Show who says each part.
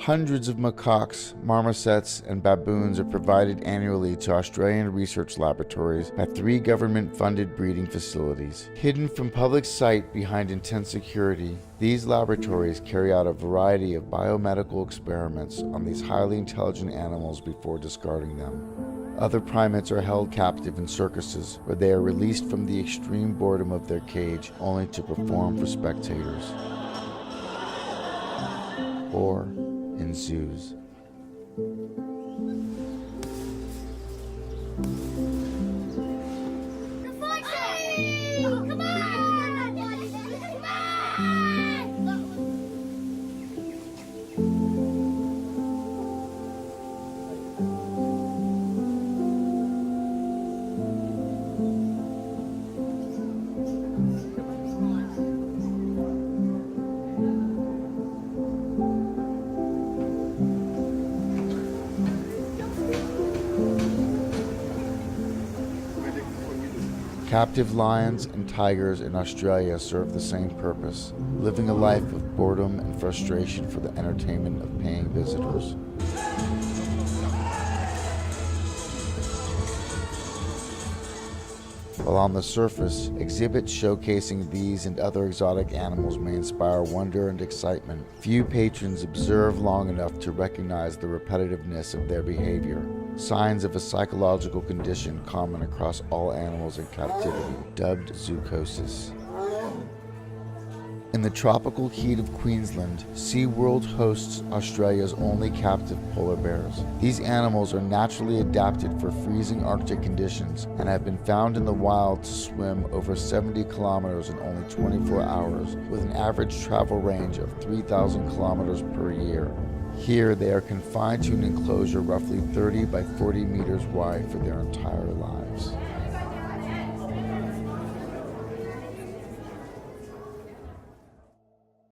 Speaker 1: Hundreds of macaques, marmosets, and baboons are provided annually to Australian research laboratories at 3 government-funded breeding facilities. Hidden from public sight behind intense security, these laboratories carry out a variety of biomedical experiments on these highly intelligent animals before discarding them. Other primates are held captive in circuses, where they are released from the extreme boredom of their cage only to perform for spectators. Or in zoos. Captive lions and tigers in Australia serve the same purpose, living a life of boredom and frustration for the entertainment of paying visitors. While on the surface, exhibits showcasing these and other exotic animals may inspire wonder and excitement, few patrons observe long enough to recognize the repetitiveness of their behavior, signs of a psychological condition common across all animals in captivity, dubbed zoochosis. In the tropical heat of Queensland, SeaWorld hosts Australia's only captive polar bears. These animals are naturally adapted for freezing Arctic conditions and have been found in the wild to swim over 70 kilometers in only 24 hours, with an average travel range of 3,000 kilometers per year. Here, they are confined to an enclosure roughly 30 by 40 meters wide for their entire lives.